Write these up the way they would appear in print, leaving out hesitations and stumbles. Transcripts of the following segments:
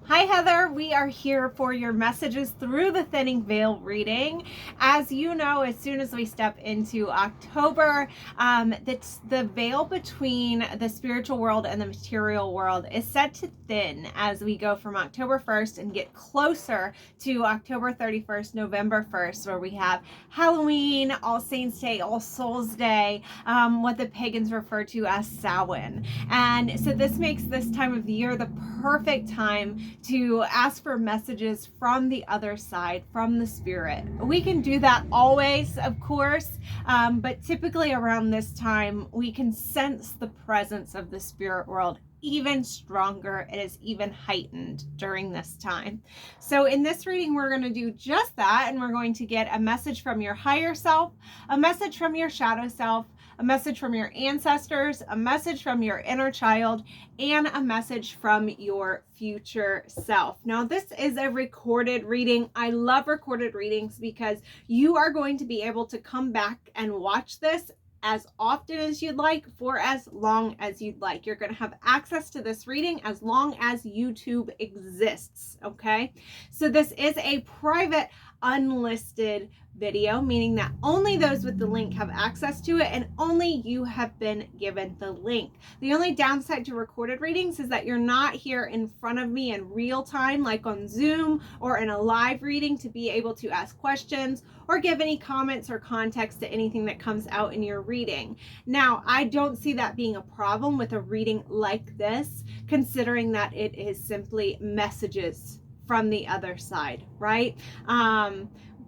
Hi, Heather. We are here for your messages through the Thinning Veil reading. As you know, as soon as we step into October, the veil between the spiritual world and the material world is set to thin as we go from October 1st and get closer to October 31st, November 1st, where we have Halloween, All Saints Day, All Souls Day, what the pagans refer to as Samhain. And so this makes this time of the year the perfect time to ask for messages from the other side, from the spirit. We can do that always, of course, but typically around this time, we can sense the presence of the spirit world even stronger. It is even heightened during this time. So in this reading, we're going to do just that, and we're going to get a message from your higher self, a message from your shadow self, a message from your ancestors, a message from your inner child, and a message from your future self. Now, this is a recorded reading. I love recorded readings because you are going to be able to come back and watch this as often as you'd like for as long as you'd like. You're going to have access to this reading as long as YouTube exists, okay? So this is a private, unlisted video, meaning that only those with the link have access to it and only you have been given the link. The only downside to recorded readings is that you're not here in front of me in real time, like on Zoom or in a live reading, to be able to ask questions or give any comments or context to anything that comes out in your reading. Now, I don't see that being a problem with a reading like this, considering that it is simply messages from the other side, right?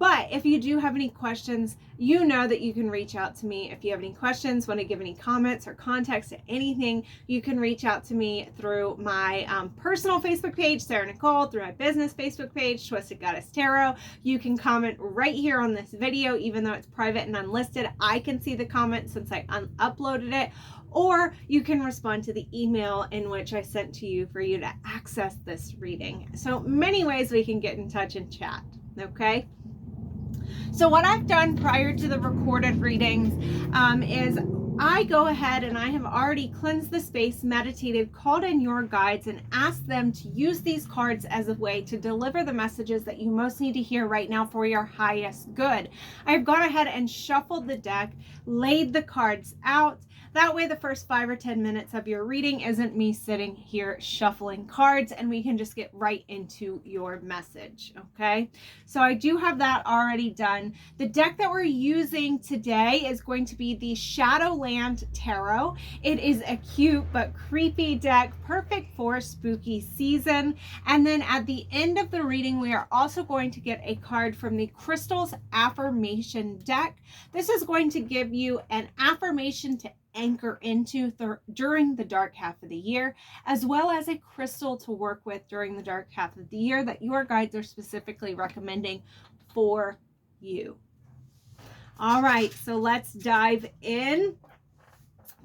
But if you do have any questions, you know that you can reach out to me. If you have any questions, want to give any comments or context to anything, you can reach out to me through my personal Facebook page, Sarah Nicole, through my business Facebook page, Twisted Goddess Tarot. You can comment right here on this video, even though it's private and unlisted. I can see the comments since I uploaded it. Or you can respond to the email in which I sent to you for you to access this reading. So many ways we can get in touch and chat, okay? So what I've done prior to the recorded readings is I go ahead and I have already cleansed the space, meditated, called in your guides, and asked them to use these cards as a way to deliver the messages that you most need to hear right now for your highest good. I've gone ahead and shuffled the deck, laid the cards out. That way the first 5 or 10 minutes of your reading isn't me sitting here shuffling cards, and we can just get right into your message, okay? So I do have that already done. The deck that we're using today is going to be the Shadowland Tarot. It is a cute but creepy deck, perfect for spooky season. And then at the end of the reading, we are also going to get a card from the Crystals Affirmation deck. This is going to give you an affirmation to anchor into during the dark half of the year, as well as a crystal to work with during the dark half of the year that your guides are specifically recommending for you. All right, so let's dive in.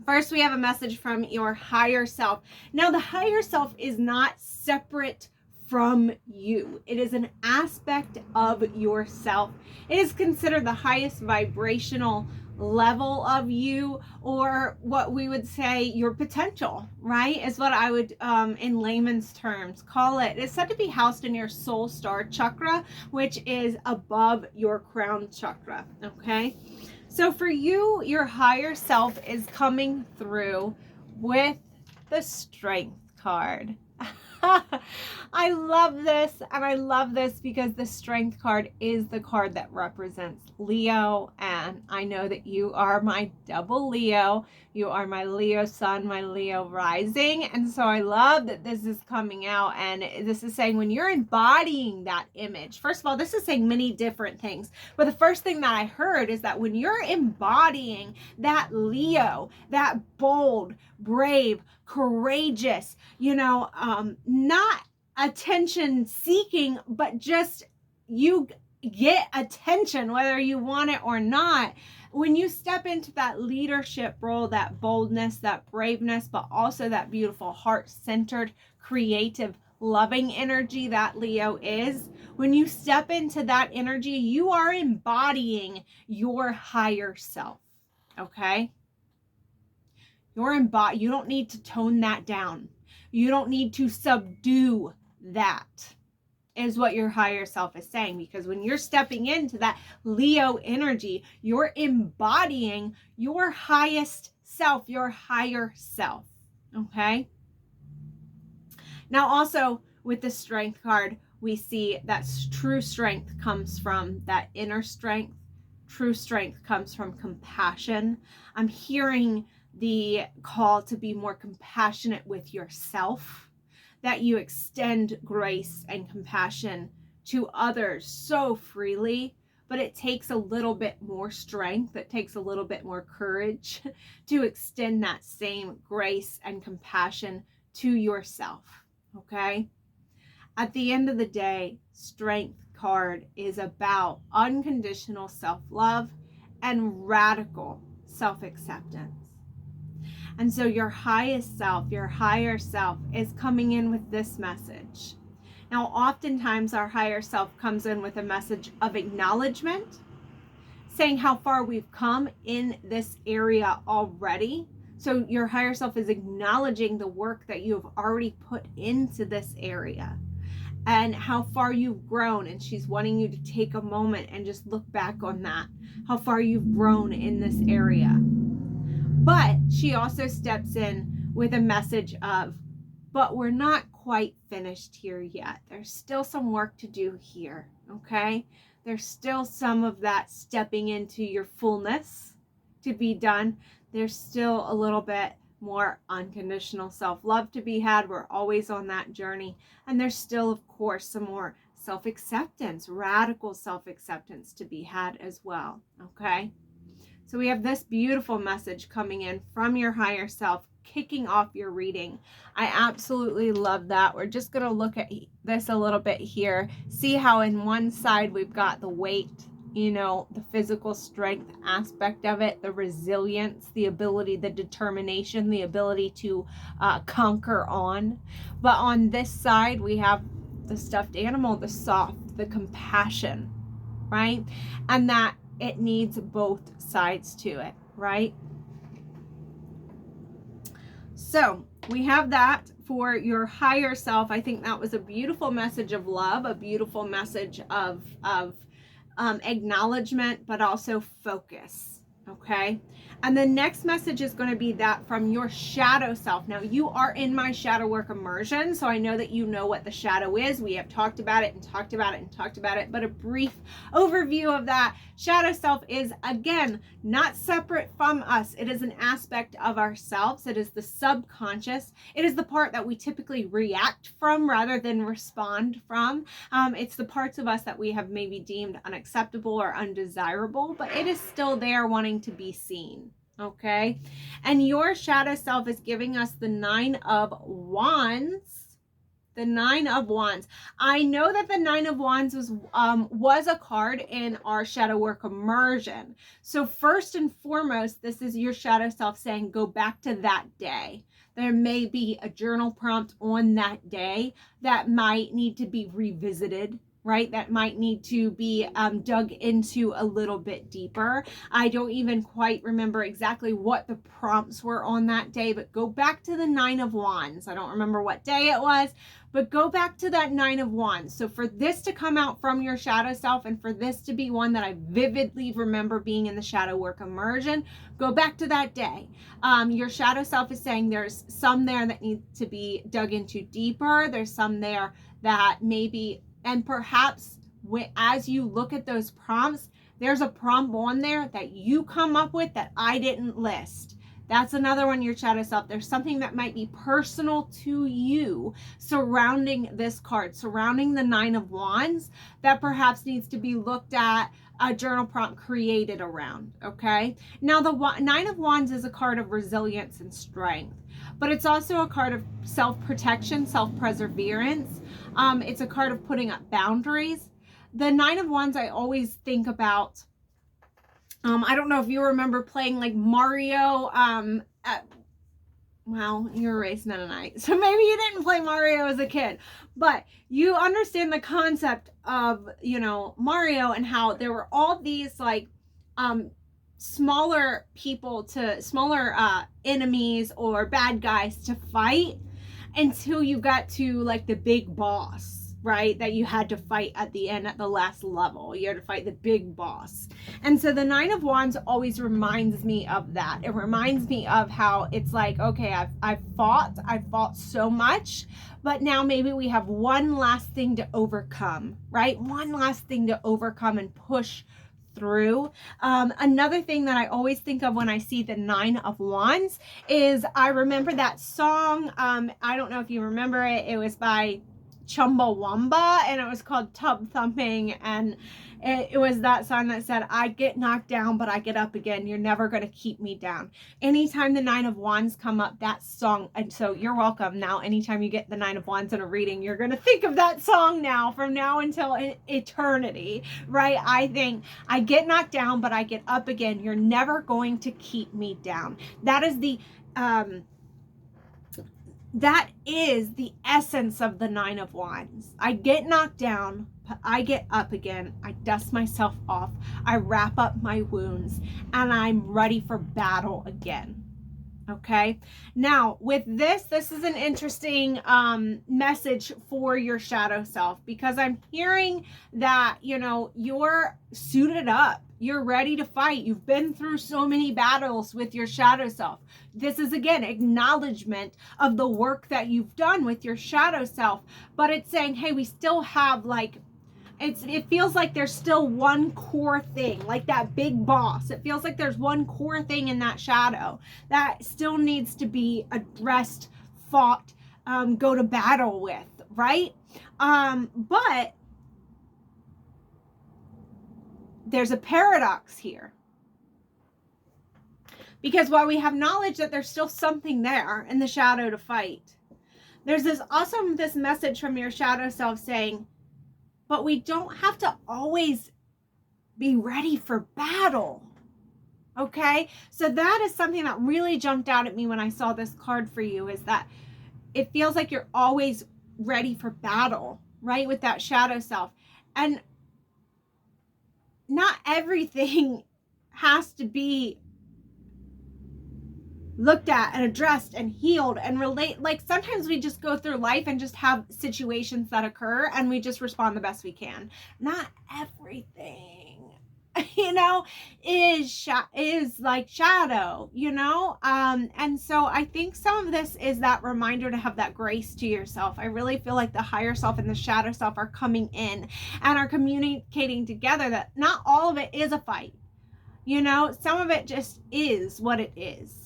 First, we have a message from your higher self. Now, the higher self is not separate from you. It is an aspect of yourself. It is considered the highest vibrational level of you, or what we would say your potential, right, is what I would in layman's terms call it. It's said to be housed in your soul star chakra, which is above your crown chakra, okay? So for you, your higher self is coming through with the Strength card. I love this, and I love this because the Strength card is the card that represents Leo, and I know that you are my double Leo. You are my Leo sun, my Leo rising, and so I love that this is coming out, and this is saying when you're embodying that image, first of all, this is saying many different things, but the first thing that I heard is that when you're embodying that Leo, that bold, brave, courageous, not attention seeking, but just you get attention whether you want it or not. When you step into that leadership role, that boldness, that braveness, but also that beautiful heart-centered, creative, loving energy that Leo is, when you step into that energy, you are embodying your higher self, okay? You don't need to tone that down. You don't need to subdue that is what your higher self is saying. Because when you're stepping into that Leo energy, you're embodying your highest self, your higher self. Okay. Now, also with the Strength card, we see that true strength comes from that inner strength. True strength comes from compassion. I'm hearing the call to be more compassionate with yourself, that you extend grace and compassion to others so freely, but it takes a little bit more strength. It takes a little bit more courage to extend that same grace and compassion to yourself. Okay? At the end of the day, Strength card is about unconditional self-love and radical self-acceptance. And so your highest self, your higher self, is coming in with this message. Now, oftentimes our higher self comes in with a message of acknowledgement, saying how far we've come in this area already. So your higher self is acknowledging the work that you have already put into this area and how far you've grown. And she's wanting you to take a moment and just look back on that, how far you've grown in this area. But she also steps in with a message of, but we're not quite finished here yet. There's still some work to do here, okay? There's still some of that stepping into your fullness to be done. There's still a little bit more unconditional self-love to be had. We're always on that journey. And there's still, of course, some more self-acceptance, radical self-acceptance to be had as well, okay? So we have this beautiful message coming in from your higher self, kicking off your reading. I absolutely love that. We're just going to look at this a little bit here. See how in one side we've got the weight, you know, the physical strength aspect of it, the resilience, the ability, the determination, the ability to conquer on. But on this side, we have the stuffed animal, the soft, the compassion, right? And that it needs both sides to it, right? So we have that for your higher self. I think that was a beautiful message of love, a beautiful message of acknowledgement, but also focus. Okay. And the next message is going to be that from your shadow self. Now, you are in my shadow work immersion, so I know that you know what the shadow is. We have talked about it and talked about it and talked about it, but a brief overview of that. Shadow self is, again, not separate from us. It is an aspect of ourselves. It is the subconscious. It is the part that we typically react from rather than respond from. It's the parts of us that we have maybe deemed unacceptable or undesirable, but it is still there wanting to be seen. Okay. And your shadow self is giving us the 9 of Wands. The 9 of Wands. I know that the 9 of Wands was a card in our shadow work immersion. So first and foremost, this is your shadow self saying, go back to that day. There may be a journal prompt on that day that might need to be revisited, right? That might need to be dug into a little bit deeper. I don't even quite remember exactly what the prompts were on that day, but go back to the 9 of Wands. I don't remember what day it was, but go back to that 9 of Wands. So for this to come out from your shadow self and for this to be one that I vividly remember being in the shadow work immersion, go back to that day. Your shadow self is saying there's some there that need to be dug into deeper. There's some there that maybe, and perhaps as you look at those prompts, there's a prompt on there that you come up with that I didn't list. That's another one, your shadow self. There's something that might be personal to you surrounding this card, surrounding the 9 of Wands, that perhaps needs to be looked at, a journal prompt created around, okay? Now, the 9 of Wands is a card of resilience and strength, but it's also a card of self-protection, self-perseverance. It's a card of putting up boundaries. The 9 of Wands, I always think about, I don't know if you remember playing like Mario, well, you're a race Mennonite, so maybe you didn't play Mario as a kid, but you understand the concept of, you know, Mario and how there were all these like, smaller people to smaller enemies or bad guys to fight. until you got to like the big boss, right? That you had to fight at the end, at the last level. You had to fight the big boss. And so the Nine of Wands always reminds me of that. It reminds me of how it's like, okay, I've fought so much, but now maybe we have one last thing to overcome, right? One last thing to overcome and push through. Another thing that I always think of when I see the Nine of Wands is I remember that song. I don't know if you remember it. It was by Chumbawamba, and it was called Tub Thumping, and it was that song that said, I get knocked down, but I get up again. You're never going to keep me down. Anytime the Nine of Wands come up, that song, and so you're welcome. Now, anytime you get the Nine of Wands in a reading, you're going to think of that song now, from now until eternity, right? I think, I get knocked down, but I get up again. You're never going to keep me down. That is the essence of the Nine of Wands. I get knocked down, but I get up again. I dust myself off. I wrap up my wounds, and I'm ready for battle again. Okay. Now with this is an interesting message for your shadow self, because I'm hearing that, you know, you're suited up. You're ready to fight. You've been through so many battles with your shadow self. This is, again, acknowledgement of the work that you've done with your shadow self. But it's saying, hey, we still have like, it feels like there's still one core thing, like that big boss. It feels like there's one core thing in that shadow that still needs to be addressed, fought, go to battle with, right? But there's a paradox here. Because while we have knowledge that there's still something there in the shadow to fight, there's this message from your shadow self saying, but we don't have to always be ready for battle. Okay? So that is something that really jumped out at me when I saw this card for you, is that it feels like you're always ready for battle, right? With that shadow self. And not everything has to be looked at and addressed and healed and relate. Like sometimes we just go through life and just have situations that occur and we just respond the best we can. Not everything, you know, is like shadow, you know? And so I think some of this is that reminder to have that grace to yourself. I really feel like the higher self and the shadow self are coming in and are communicating together that not all of it is a fight. You know, some of it just is what it is.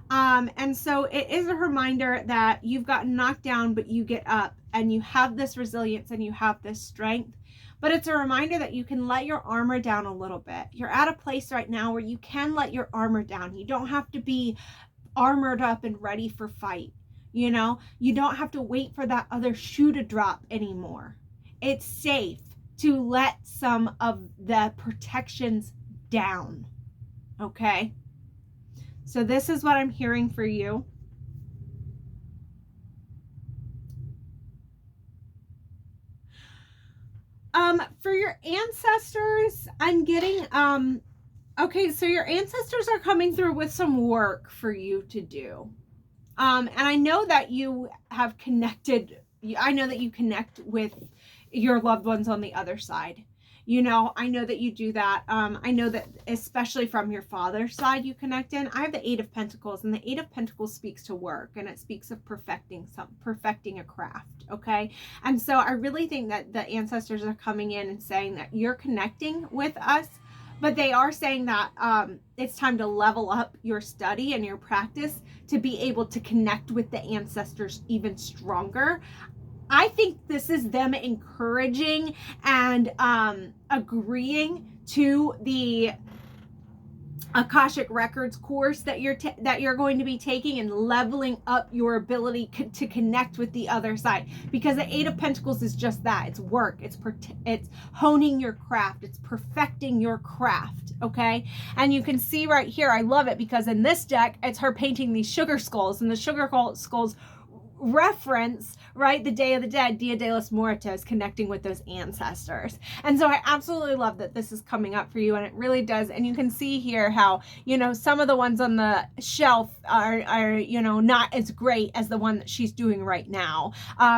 And so it is a reminder that you've gotten knocked down, but you get up and you have this resilience and you have this strength. But it's a reminder that you can let your armor down a little bit. You're at a place right now where you can let your armor down. You don't have to be armored up and ready for fight. You know, you don't have to wait for that other shoe to drop anymore. It's safe to let some of the protections down. Okay? So this is what I'm hearing for you. For your ancestors, I'm getting, okay, so your ancestors are coming through with some work for you to do. And I know that you have connected, I know that you connect with your loved ones on the other side. You know, I know that you do that. I know that especially from your father's side, you connect in. I have the Eight of Pentacles, and the Eight of Pentacles speaks to work, and it speaks of perfecting a craft. Okay. And so I really think that the ancestors are coming in and saying that you're connecting with us, but they are saying that it's time to level up your study and your practice to be able to connect with the ancestors even stronger. I think this is them encouraging and agreeing to the Akashic Records course that you're going to be taking, and leveling up your ability to connect with the other side, because the Eight of Pentacles is just that. It's work. It's honing your craft. It's perfecting your craft. Okay. And you can see right here, I love it because in this deck, it's her painting these sugar skulls, and the sugar skulls reference, right, the Day of the Dead, Dia de los Muertos, connecting with those ancestors. And so I absolutely love that this is coming up for you, and it really does. And you can see here how, you know, some of the ones on the shelf are you know, not as great as the one that she's doing right now,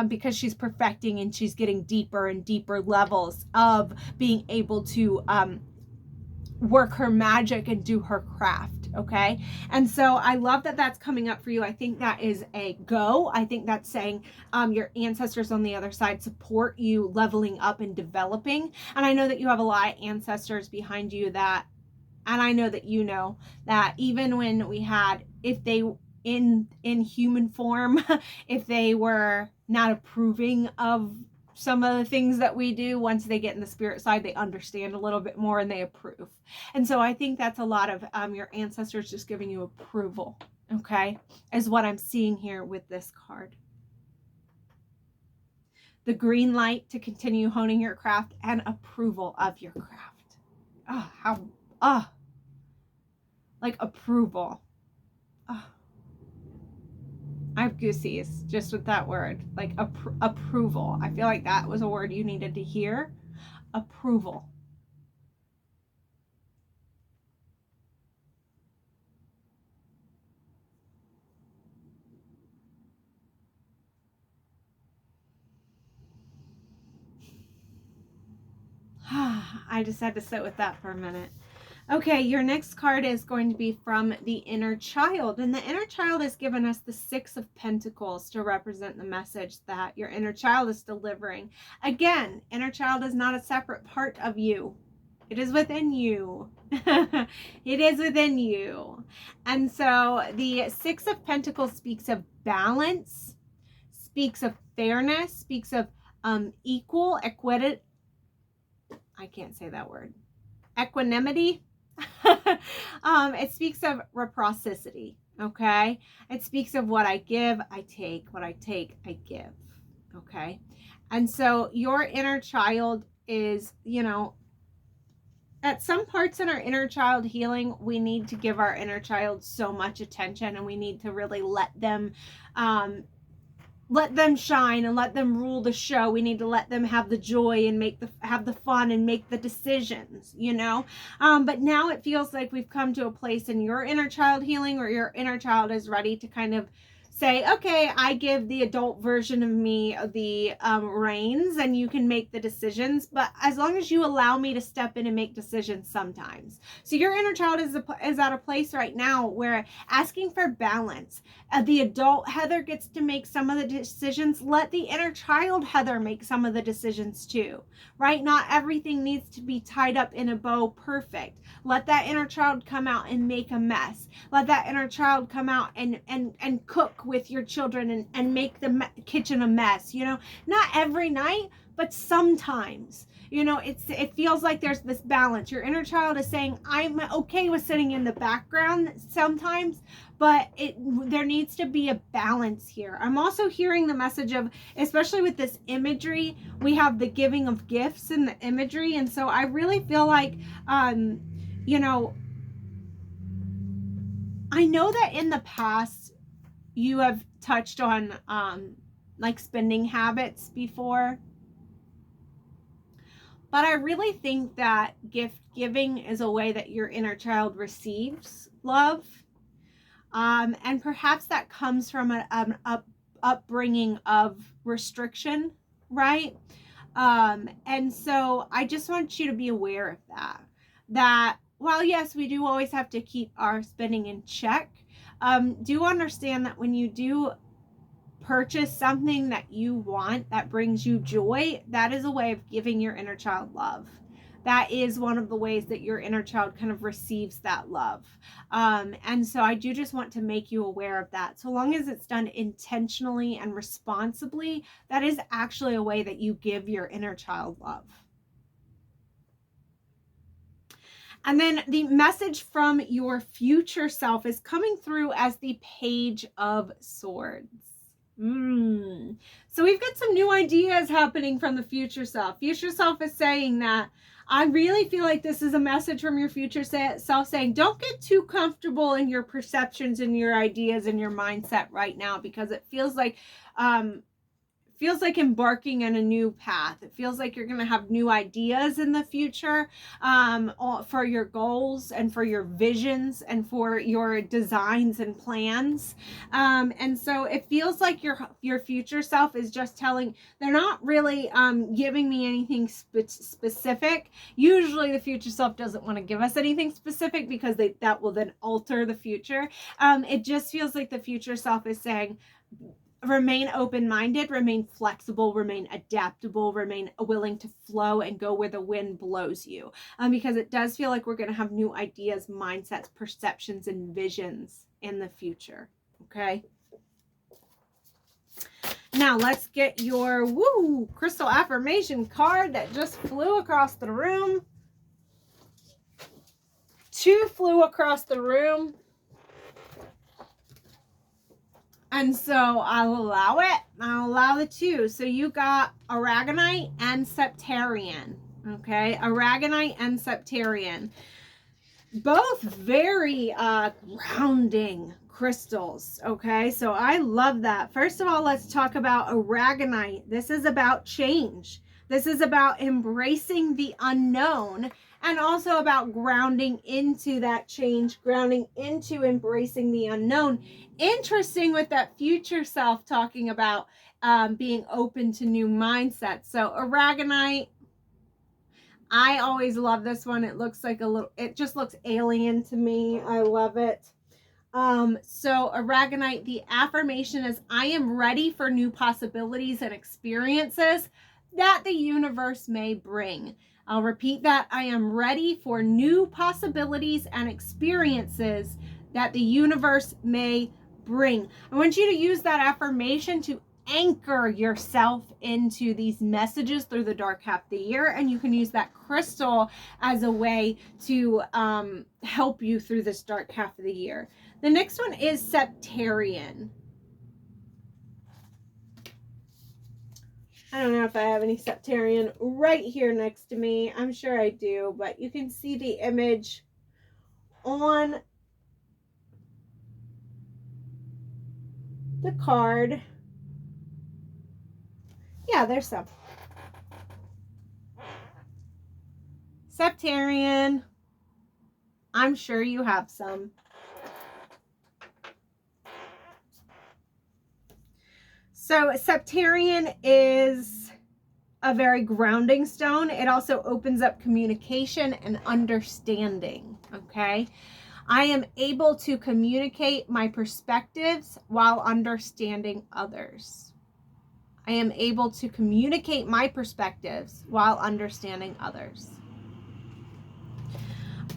because she's perfecting and she's getting deeper and deeper levels of being able to work her magic and do her craft. Okay. And so I love that that's coming up for you. I think that is a go. I think that's saying your ancestors on the other side support you leveling up and developing. And I know that you have a lot of ancestors behind you that, and I know that you know that even when we had, if they in human form, if they were not approving of some of the things that we do, once they get in the spirit side, they understand a little bit more and they approve. And so I think that's a lot of your ancestors just giving you approval, okay, is what I'm seeing here with this card. The green light to continue honing your craft and approval of your craft. Like approval. I have goosies just with that word, like approval. I feel like that was a word you needed to hear. Approval. I just had to sit with that for a minute. Okay, your next card is going to be from the inner child. And the inner child has given us the Six of Pentacles to represent the message that your inner child is delivering. Again, inner child is not a separate part of you. It is within you. It is within you. And so the Six of Pentacles speaks of balance, speaks of fairness, speaks of equity. I can't say that word. Equanimity. It speaks of reciprocity. Okay. It speaks of what I give, I take. What I take, I give. Okay. And so your inner child is, you know, at some parts in our inner child healing, we need to give our inner child so much attention, and we need to really let them shine and let them rule the show. We need to let them have the joy and have the fun and make the decisions, you know. But now it feels like we've come to a place in your inner child healing where your inner child is ready to kind of say, okay, I give the adult version of me the reins, and you can make the decisions, but as long as you allow me to step in and make decisions sometimes. So your inner child is at a place right now where asking for balance. The adult Heather gets to make some of the decisions. Let the inner child Heather make some of the decisions too, right? Not everything needs to be tied up in a bow perfect. Let that inner child come out and make a mess. Let that inner child come out and cook with your children and make the kitchen a mess. You know, not every night, but sometimes. You know, it feels like there's this balance. Your inner child is saying, I'm okay with sitting in the background sometimes, but there needs to be a balance here. I'm also hearing the message of, especially with this imagery, we have the giving of gifts in the imagery. And so I really feel like, you know, I know that in the past you have touched on like spending habits before. But I really think that gift giving is a way that your inner child receives love. And perhaps that comes from an upbringing of restriction, right? And so I just want you to be aware of that. That while, yes, we do always have to keep our spending in check, do understand that when you do purchase something that you want that brings you joy, that is a way of giving your inner child love. That is one of the ways that your inner child kind of receives that love. And so I do just want to make you aware of that. So long as it's done intentionally and responsibly, that is actually a way that you give your inner child love. And then the message from your future self is coming through as the Page of Swords. So we've got some new ideas happening from the future self. Future self is saying that I really feel like this is a message from your future self saying, don't get too comfortable in your perceptions and your ideas and your mindset right now, because it feels like embarking on a new path. It feels like you're going to have new ideas in the future, for your goals and for your visions and for your designs and plans. And so it feels like your future self is just telling, they're not really giving me anything specific. Usually the future self doesn't want to give us anything specific because that will then alter the future. It just feels like the future self is saying, remain open-minded, remain flexible, remain adaptable, remain willing to flow and go where the wind blows you. Because it does feel like we're going to have new ideas, mindsets, perceptions, and visions in the future. Okay. Now let's get your crystal affirmation card that just flew across the room. 2 flew across the room. And so I'll allow it. I'll allow the 2. So you got Aragonite and Septarian. Okay, Aragonite and Septarian. Both very grounding crystals. Okay, so I love that. First of all, let's talk about Aragonite. This is about change. This is about embracing the unknown, and also about grounding into that change, grounding into embracing the unknown. Interesting with that future self talking about being open to new mindsets. So Aragonite, I always love this one. It looks like it just looks alien to me. I love it. So Aragonite, the affirmation is, I am ready for new possibilities and experiences that the universe may bring. I'll repeat that. I am ready for new possibilities and experiences that the universe may bring. I want you to use that affirmation to anchor yourself into these messages through the dark half of the year, and you can use that crystal as a way to help you through this dark half of the year. The next one is Septarian. I don't know if I have any Septarian right here next to me. I'm sure I do, but you can see the image on the card. Yeah, there's some. Septarian. I'm sure you have some. So Septarian is a very grounding stone. It also opens up communication and understanding, okay? I am able to communicate my perspectives while understanding others. I am able to communicate my perspectives while understanding others.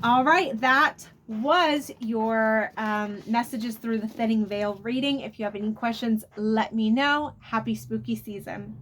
All right, that was your messages through the thinning veil reading. If you have any questions, let me know. Happy spooky season.